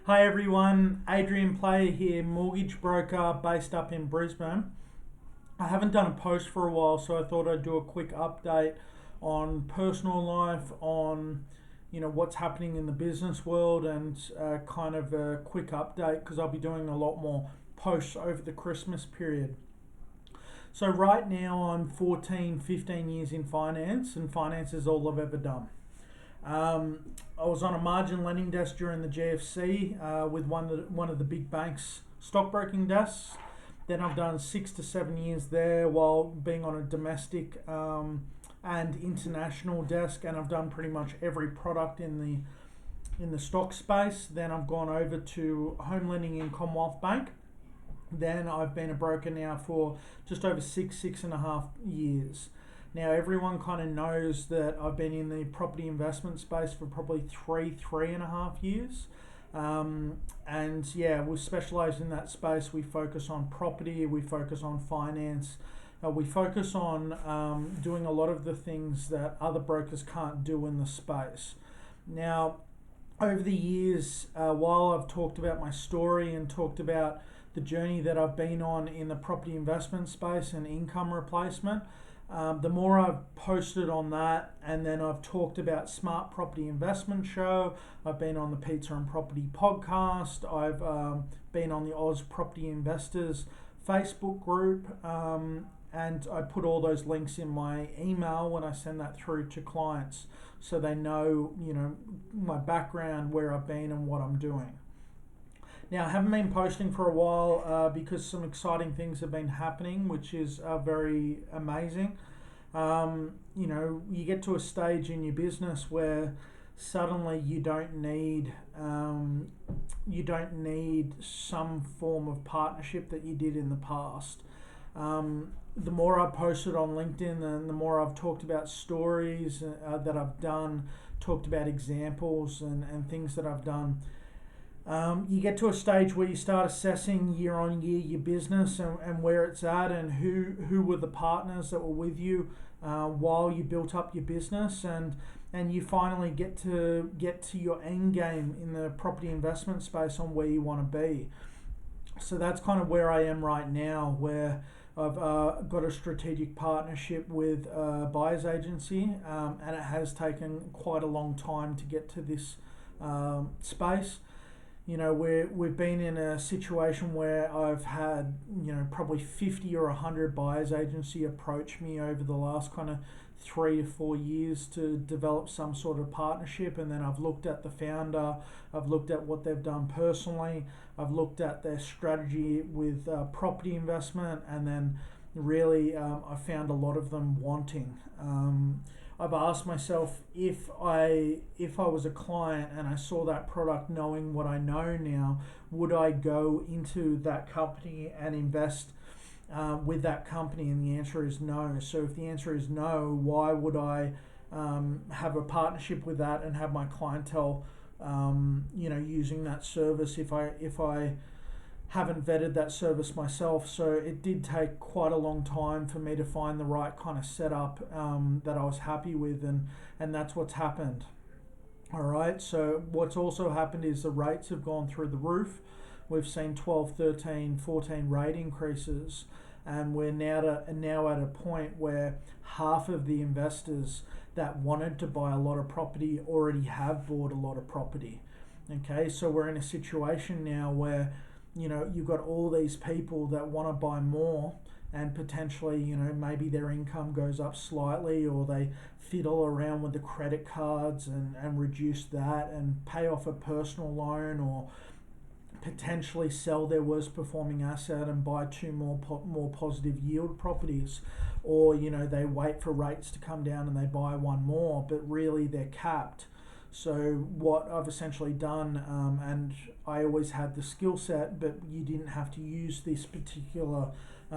Hi everyone, Adrian Player here, mortgage broker based up in Brisbane. I haven't done a post for a while, so I thought I'd do a quick update on personal life, on what's happening in the business world, and kind of a quick update because I'll be doing a lot more posts over the Christmas period. So right now I'm 14, 15 years in finance, and finance is all I've ever done. I was on a margin lending desk during the GFC with one of the big banks' stockbroking desks. Then I've done 6 to 7 years there while being on a domestic and international desk, and I've done pretty much every product in the stock space. Then I've gone over to home lending in Commonwealth Bank. Then I've been a broker now for just over 6.5 years. Now everyone kind of knows that I've been in the property investment space for probably 3.5 years. And yeah, we specialize in that space. We focus on property, we focus on finance, we focus on doing a lot of the things that other brokers can't do in the space. Now, over the years, while I've talked about my story and talked about the journey that I've been on in the property investment space and income replacement, the more I've posted on that, and then I've talked about Smart Property Investment Show. I've been on the Pizza and Property podcast. I've been on the Oz Property Investors Facebook group, and I put all those links in my email when I send that through to clients, so they know, my background, where I've been, and what I'm doing. Now, I haven't been posting for a while because some exciting things have been happening, which is very amazing. You get to a stage in your business where suddenly you don't need some form of partnership that you did in the past. The more I've posted on LinkedIn and the more I've talked about stories that I've done, talked about examples and things that I've done, you get to a stage where you start assessing year on year your business and where it's at, and who were the partners that were with you while you built up your business, and you finally get to your end game in the property investment space on where you want to be. So that's kind of where I am right now, where I've got a strategic partnership with a buyer's agency, and it has taken quite a long time to get to this space. We've been in a situation where I've had, probably 50 or 100 buyers agency approach me over the last kind of 3 to 4 years to develop some sort of partnership. And then I've looked at the founder, I've looked at what they've done personally, I've looked at their strategy with property investment, and then really I found a lot of them wanting. I've asked myself, if I was a client and I saw that product, knowing what I know now, would I go into that company and invest with that company? And the answer is no. So if the answer is no, why would I have a partnership with that and have my clientele using that service if I haven't vetted that service myself? So it did take quite a long time for me to find the right kind of setup that I was happy with, and that's what's happened. All right, so what's also happened is the rates have gone through the roof. We've seen 12, 13, 14 rate increases, and we're now at a point where half of the investors that wanted to buy a lot of property already have bought a lot of property. Okay, so we're in a situation now where you've got all these people that want to buy more, and potentially, maybe their income goes up slightly, or they fiddle around with the credit cards and reduce that and pay off a personal loan, or potentially sell their worst performing asset and buy two more positive yield properties, or they wait for rates to come down and they buy one more, but really they're capped. So what I've essentially done, and I always had the skill set, but you didn't have to use this particular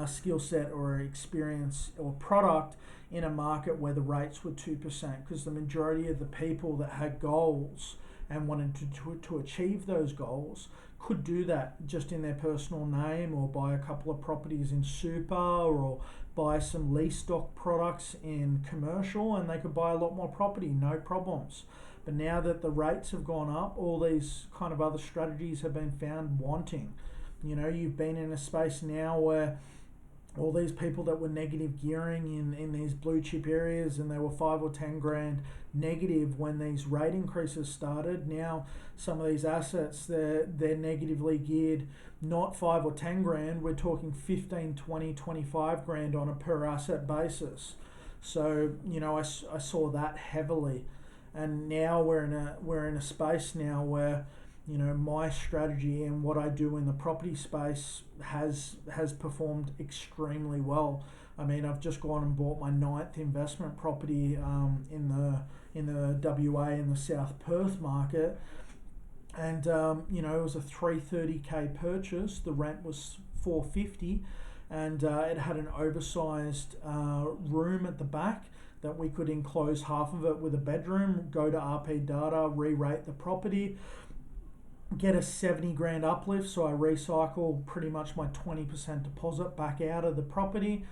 skill set or experience or product in a market where the rates were 2%, because the majority of the people that had goals and wanted to achieve those goals could do that just in their personal name, or buy a couple of properties in super, or buy some lease stock products in commercial, and they could buy a lot more property, no problems. But now that the rates have gone up, all these kind of other strategies have been found wanting. You've been in a space now where all these people that were negative gearing in these blue chip areas, and they were 5 or 10 grand negative when these rate increases started. Now some of these assets, they're negatively geared, not 5 or 10 grand, we're talking 15, 20, 25 grand on a per asset basis. So I saw that heavily, and now we're in a space now where my strategy and what I do in the property space has performed extremely well. I mean, I've just gone and bought my 9th investment property in the WA in the South Perth market, and it was a 330k purchase. The rent was 450, and it had an oversized room at the back that we could enclose half of it with a bedroom, go to RP data, re-rate the property, get a 70 grand uplift. So I recycle pretty much my 20% deposit back out of the property,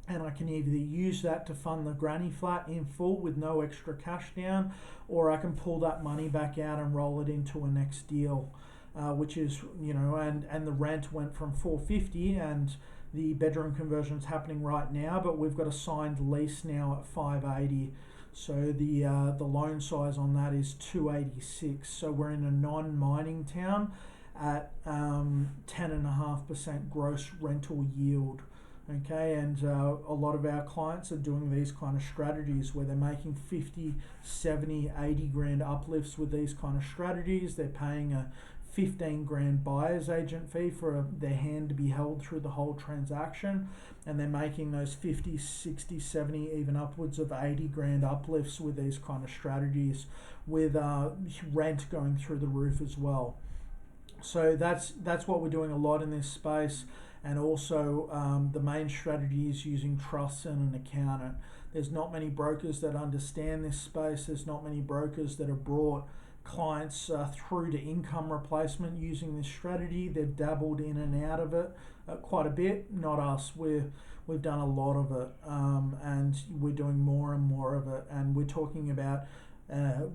and I can either use that to fund the granny flat in full with no extra cash down, or I can pull that money back out and roll it into a next deal, which is, and the rent went from 450, and the bedroom conversion's happening right now, but we've got a signed lease now at 580. So the loan size on that is 286. So we're in a non-mining town at 10.5% gross rental yield. Okay, and a lot of our clients are doing these kind of strategies where they're making 50, 70, 80 grand uplifts with these kind of strategies. They're paying a 15 grand buyer's agent fee for their hand to be held through the whole transaction, and they're making those 50, 60, 70, even upwards of 80 grand uplifts with these kind of strategies, with rent going through the roof as well. So that's what we're doing a lot in this space. And also the main strategy is using trusts and an accountant. There's not many brokers that understand this space. There's not many brokers that have brought clients through to income replacement using this strategy. They've dabbled in and out of it quite a bit. Not us. We've done a lot of it, and we're doing more and more of it. And we're talking about a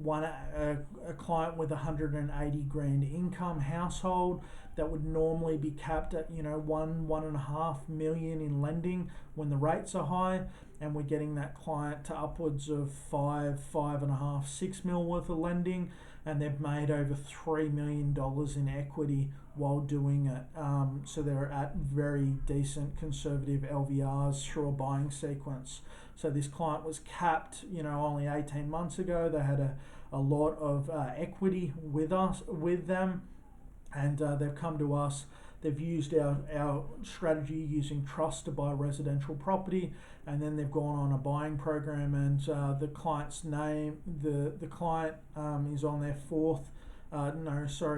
client with 180 grand income household that would normally be capped at 1.5 million in lending when the rates are high, and we're getting that client to upwards of 5.5, 6 mil worth of lending, and they've made over $3 million in equity while doing it. So they're at very decent conservative LVRs through a buying sequence. So this client was capped, only 18 months ago. They had a lot of equity with them, and they've come to us. They've used our strategy using trust to buy residential property, and then they've gone on a buying program, and the client's name, the client is on their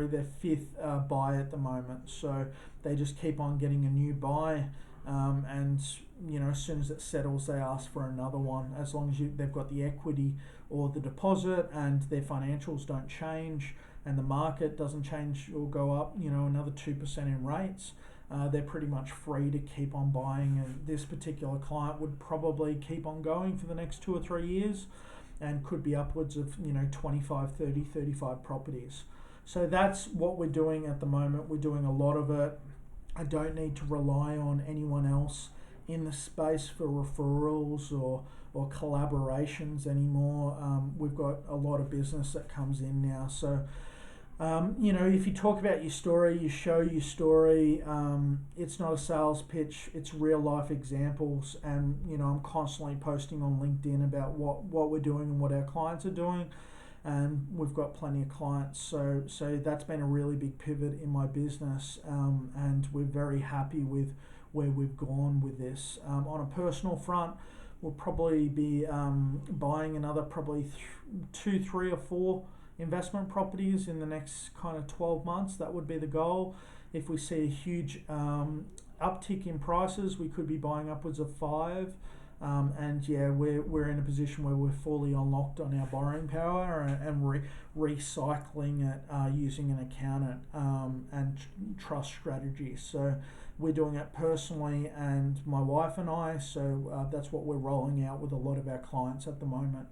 their fifth buy at the moment. So they just keep on getting a new buy, and as soon as it settles, they ask for another one, as long as they've got the equity or the deposit and their financials don't change and the market doesn't change or go up, another 2% in rates. They're pretty much free to keep on buying, and this particular client would probably keep on going for the next 2 or 3 years and could be upwards of 25, 30, 35 properties. So that's what we're doing at the moment. We're doing a lot of it. I don't need to rely on anyone else in the space for referrals or collaborations anymore. We've got a lot of business that comes in now. So if you talk about your story, you show your story, it's not a sales pitch, it's real life examples. And I'm constantly posting on LinkedIn about what we're doing and what our clients are doing, and we've got plenty of clients. So that's been a really big pivot in my business, and we're very happy with where we've gone with this. On a personal front, we'll probably be buying another probably 2, 3 or 4 investment properties in the next kind of 12 months. That would be the goal. If we see a huge uptick in prices, we could be buying upwards of 5. And yeah, we're in a position where we're fully unlocked on our borrowing power, and recycling it using an accountant and trust strategy. So we're doing it personally, and my wife and I. So that's what we're rolling out with a lot of our clients at the moment.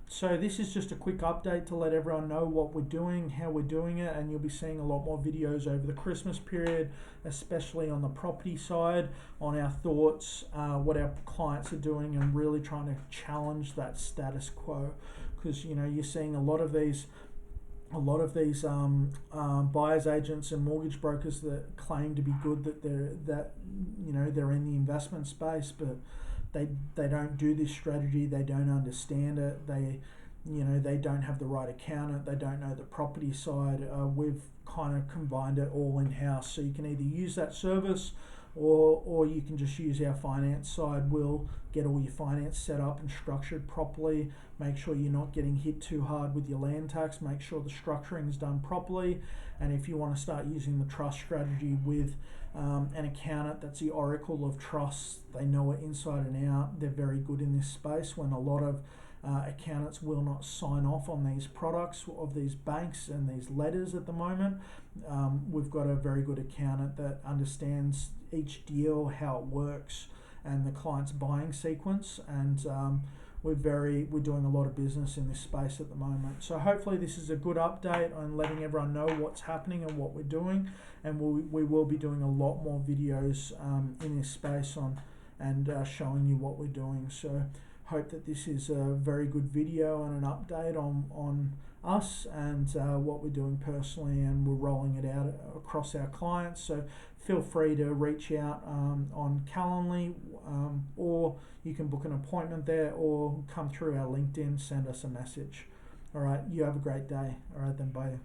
So this is just a quick update to let everyone know what we're doing, how we're doing it, and you'll be seeing a lot more videos over the Christmas period, especially on the property side, on our thoughts, what our clients are doing, and really trying to challenge that status quo. Because you're seeing a lot of these buyers agents and mortgage brokers that claim to be good, that they're in the investment space, but they don't do this strategy. They don't understand it. They don't have the right accountant. They don't know the property side. We've kind of combined it all in house, so you can either use that service, or you can just use our finance side. We'll get all your finance set up and structured properly. Make sure you're not getting hit too hard with your land tax. Make sure the structuring is done properly. And if you want to start using the trust strategy with an accountant that's the oracle of trusts, they know it inside and out. They're very good in this space, when a lot of accountants will not sign off on these products of these banks and these letters at the moment. We've got a very good accountant that understands each deal, how it works, and the client's buying sequence, and we're doing a lot of business in this space at the moment. So hopefully this is a good update on letting everyone know what's happening and what we're doing, and we will be doing a lot more videos in this space and showing you what we're doing. So hope that this is a very good video and an update on us and what we're doing personally, and we're rolling it out across our clients. So feel free to reach out on Calendly, or you can book an appointment there, or come through our LinkedIn, send us a message. All right, you have a great day. All right then, bye.